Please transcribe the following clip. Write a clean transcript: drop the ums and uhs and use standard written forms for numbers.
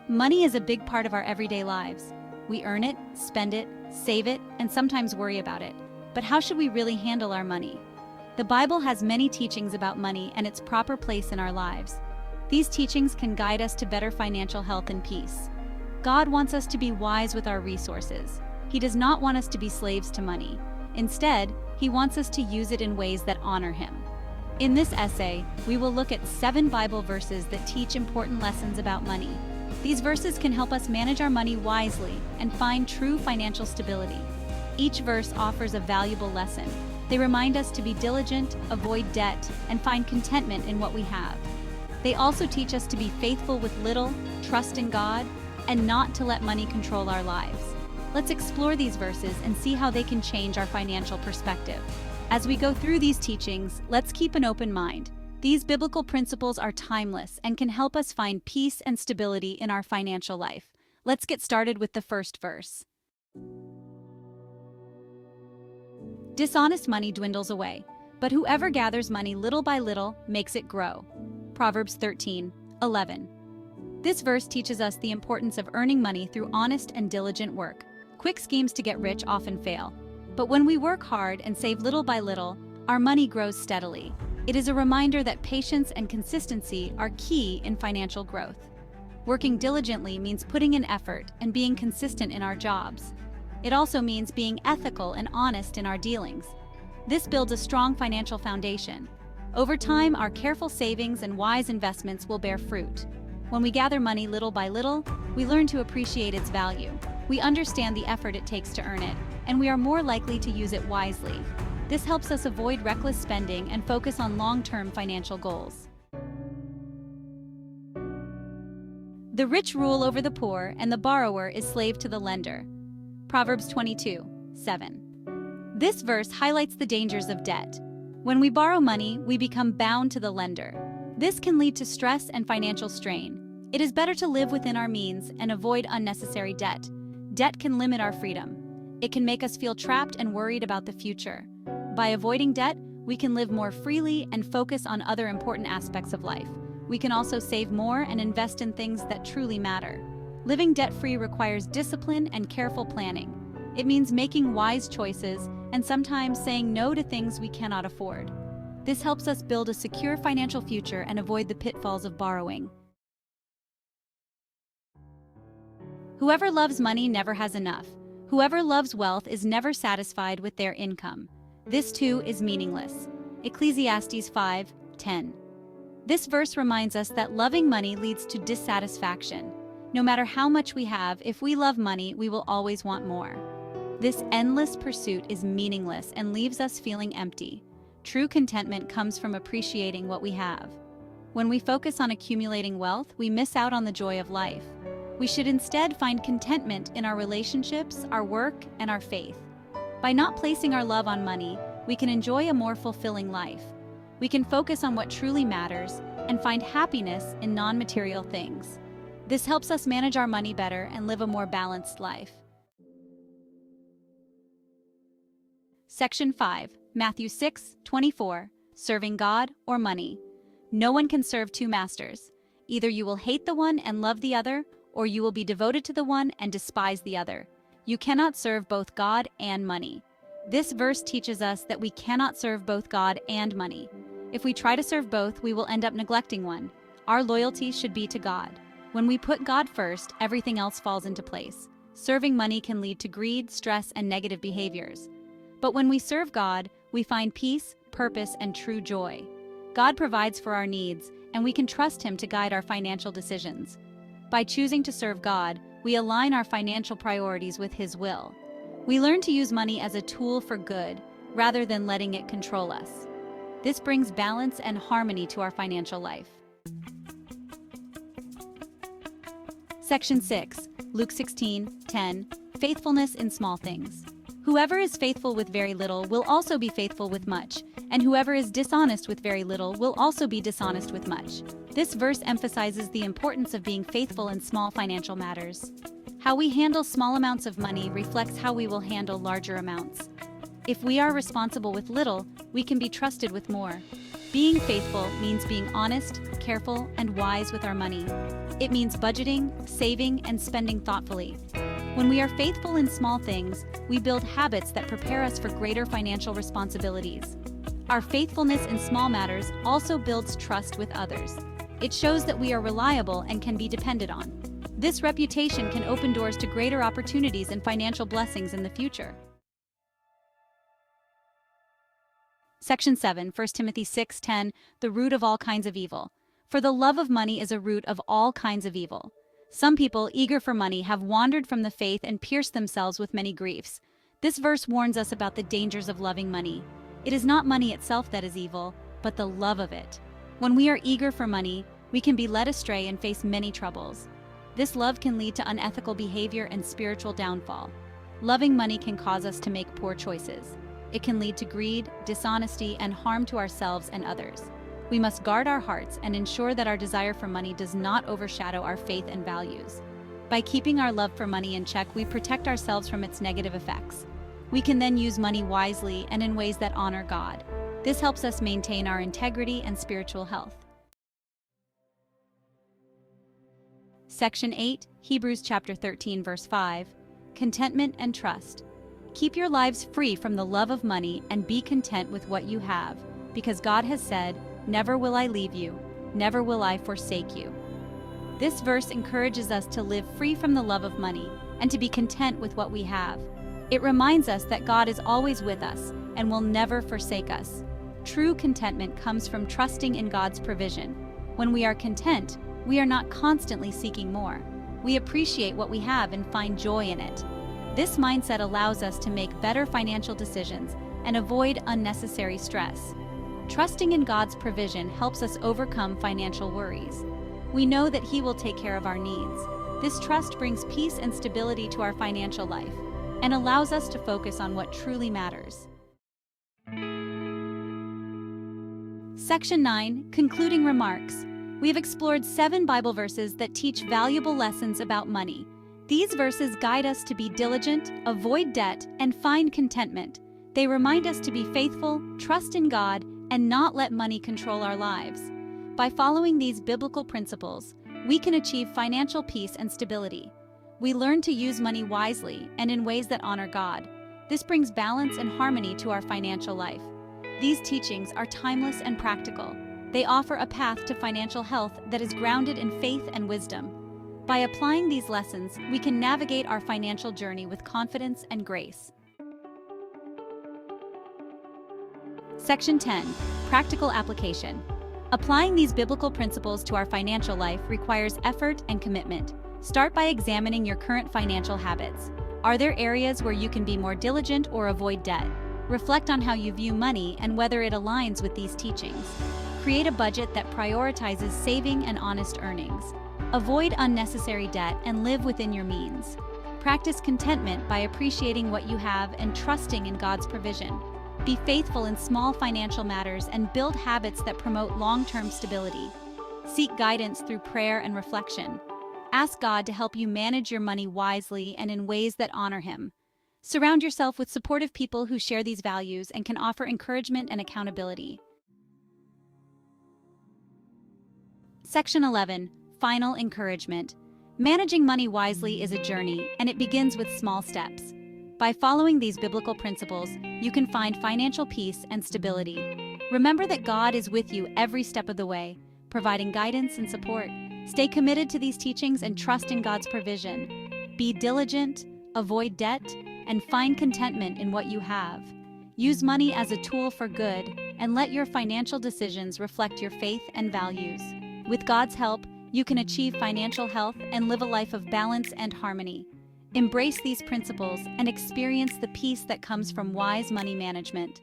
Money is a big part of our everyday lives. We earn it, spend it, save it, and sometimes worry about it. But how should we really handle our money? The Bible has many teachings about money and its proper place in our lives. These teachings can guide us to better financial health and peace. God wants us to be wise with our resources. He does not want us to be slaves to money. Instead, He wants us to use it in ways that honor Him. In this essay, we will look at 7 Bible verses that teach important lessons about money. These verses can help us manage our money wisely and find true financial stability. Each verse offers a valuable lesson. They remind us to be diligent, avoid debt, and find contentment in what we have. They also teach us to be faithful with little, trust in God, and not to let money control our lives. Let's explore these verses and see how they can change our financial perspective. As we go through these teachings, let's keep an open mind. These biblical principles are timeless and can help us find peace and stability in our financial life. Let's get started with the first verse. Dishonest money dwindles away, but whoever gathers money little by little makes it grow. Proverbs 13:11. This verse teaches us the importance of earning money through honest and diligent work. Quick schemes to get rich often fail, but when we work hard and save little by little, our money grows steadily. It is a reminder that patience and consistency are key in financial growth. Working diligently means putting in effort and being consistent in our jobs. It also means being ethical and honest in our dealings. This builds a strong financial foundation. Over time, our careful savings and wise investments will bear fruit. When we gather money little by little, we learn to appreciate its value. We understand the effort it takes to earn it, and we are more likely to use it wisely. This helps us avoid reckless spending and focus on long-term financial goals. The rich rule over the poor, and the borrower is slave to the lender. Proverbs 22:7. This verse highlights the dangers of debt. When we borrow money, we become bound to the lender. This can lead to stress and financial strain. It is better to live within our means and avoid unnecessary debt. Debt can limit our freedom. It can make us feel trapped and worried about the future. By avoiding debt, we can live more freely and focus on other important aspects of life. We can also save more and invest in things that truly matter. Living debt-free requires discipline and careful planning. It means making wise choices and sometimes saying no to things we cannot afford. This helps us build a secure financial future and avoid the pitfalls of borrowing. Whoever loves money never has enough. Whoever loves wealth is never satisfied with their income. This too is meaningless. Ecclesiastes 5:10. This verse reminds us that loving money leads to dissatisfaction. No matter how much we have, if we love money, we will always want more. This endless pursuit is meaningless and leaves us feeling empty. True contentment comes from appreciating what we have. When we focus on accumulating wealth, we miss out on the joy of life. We should instead find contentment in our relationships, our work, and our faith. By not placing our love on money, we can enjoy a more fulfilling life. We can focus on what truly matters and find happiness in non-material things. This helps us manage our money better and live a more balanced life. Section 5, Matthew 6:24, Serving God or Money. No one can serve two masters. Either you will hate the one and love the other, or you will be devoted to the one and despise the other. You cannot serve both God and money. This verse teaches us that we cannot serve both God and money. If we try to serve both, we will end up neglecting one. Our loyalty should be to God. When we put God first, everything else falls into place. Serving money can lead to greed, stress, and negative behaviors. But when we serve God, we find peace, purpose, and true joy. God provides for our needs, and we can trust Him to guide our financial decisions. By choosing to serve God, we align our financial priorities with His will. We learn to use money as a tool for good, rather than letting it control us. This brings balance and harmony to our financial life. Section 6, Luke 16:10, Faithfulness in Small Things. Whoever is faithful with very little will also be faithful with much, and whoever is dishonest with very little will also be dishonest with much. This verse emphasizes the importance of being faithful in small financial matters. How we handle small amounts of money reflects how we will handle larger amounts. If we are responsible with little, we can be trusted with more. Being faithful means being honest, careful, and wise with our money. It means budgeting, saving, and spending thoughtfully. When we are faithful in small things, we build habits that prepare us for greater financial responsibilities. Our faithfulness in small matters also builds trust with others. It shows that we are reliable and can be depended on. This reputation can open doors to greater opportunities and financial blessings in the future. Section 7, 1 Timothy 6:10, the root of all kinds of evil. For the love of money is a root of all kinds of evil. Some people, eager for money, have wandered from the faith and pierced themselves with many griefs. This verse warns us about the dangers of loving money. It is not money itself that is evil, but the love of it. When we are eager for money, we can be led astray and face many troubles. This love can lead to unethical behavior and spiritual downfall. Loving money can cause us to make poor choices. It can lead to greed, dishonesty, and harm to ourselves and others. We must guard our hearts and ensure that our desire for money does not overshadow our faith and values. By keeping our love for money in check, we protect ourselves from its negative effects. We can then use money wisely and in ways that honor God. This helps us maintain our integrity and spiritual health. Section 8, Hebrews chapter 13, verse 5, Contentment and Trust. Keep your lives free from the love of money and be content with what you have, because God has said, "Never will I leave you, never will I forsake you." This verse encourages us to live free from the love of money and to be content with what we have. It reminds us that God is always with us and will never forsake us. True contentment comes from trusting in God's provision. When we are content, we are not constantly seeking more. We appreciate what we have and find joy in it. This mindset allows us to make better financial decisions and avoid unnecessary stress. Trusting in God's provision helps us overcome financial worries. We know that He will take care of our needs. This trust brings peace and stability to our financial life and allows us to focus on what truly matters. Section 9, Concluding Remarks. We have explored 7 Bible verses that teach valuable lessons about money. These verses guide us to be diligent, avoid debt, and find contentment. They remind us to be faithful, trust in God, and not let money control our lives. By following these biblical principles, we can achieve financial peace and stability. We learn to use money wisely and in ways that honor God. This brings balance and harmony to our financial life. These teachings are timeless and practical. They offer a path to financial health that is grounded in faith and wisdom. By applying these lessons, we can navigate our financial journey with confidence and grace. Section 10, Practical Application. Applying these biblical principles to our financial life requires effort and commitment. Start by examining your current financial habits. Are there areas where you can be more diligent or avoid debt? Reflect on how you view money and whether it aligns with these teachings. Create a budget that prioritizes saving and honest earnings. Avoid unnecessary debt and live within your means. Practice contentment by appreciating what you have and trusting in God's provision. Be faithful in small financial matters and build habits that promote long-term stability. Seek guidance through prayer and reflection. Ask God to help you manage your money wisely and in ways that honor Him. Surround yourself with supportive people who share these values and can offer encouragement and accountability. Section 11, Final Encouragement. Managing money wisely is a journey, and it begins with small steps. By following these biblical principles, you can find financial peace and stability. Remember that God is with you every step of the way, providing guidance and support. Stay committed to these teachings and trust in God's provision. Be diligent, avoid debt, and find contentment in what you have. Use money as a tool for good, and let your financial decisions reflect your faith and values. With God's help, you can achieve financial health and live a life of balance and harmony. Embrace these principles and experience the peace that comes from wise money management.